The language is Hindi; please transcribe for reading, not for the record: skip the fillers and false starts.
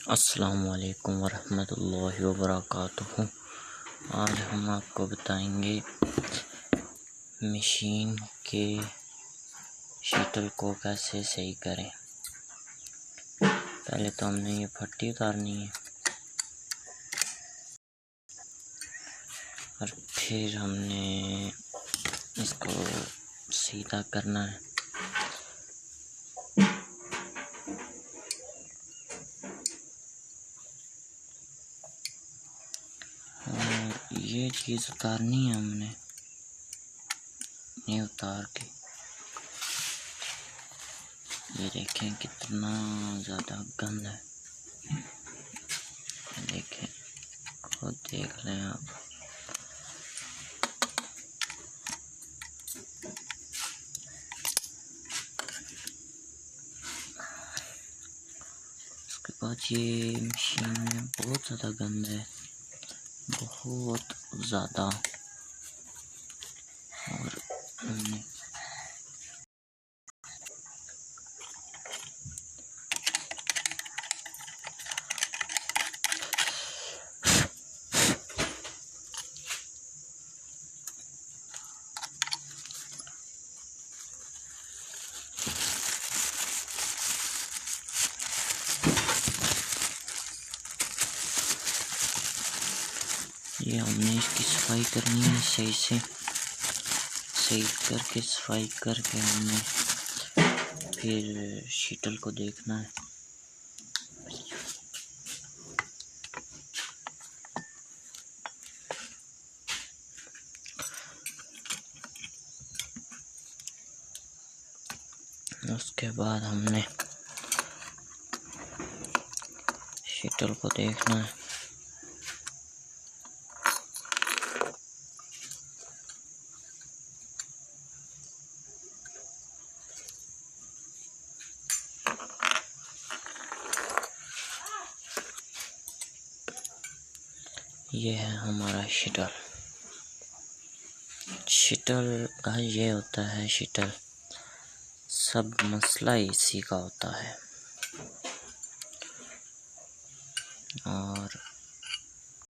अस्सलामु अलैकुम वरहमतुल्लाहि वबरकातुहू। आज हम आपको बताएंगे मशीन के शटल को कैसे सही करें। पहले तो हमने ये पट्टी उतारनी है और फिर हमने इसको सीधा करना है। और ये चीज़ उतारनी है हमने, ये उतार के ये देखें कितना ज़्यादा गंद है। देखें, खुद देख लें आप। उसके बाद ये मशीन में बहुत ज़्यादा गंद है, बहुत ज़्यादा। और हमने इसकी सफाई करनी है सही से, सही करके सफाई करके हमने फिर शटल को देखना है। उसके बाद हमने शटल को देखना है। ये है हमारा शटल। शटल का ये होता है, शटल सब मसला इसी का होता है। और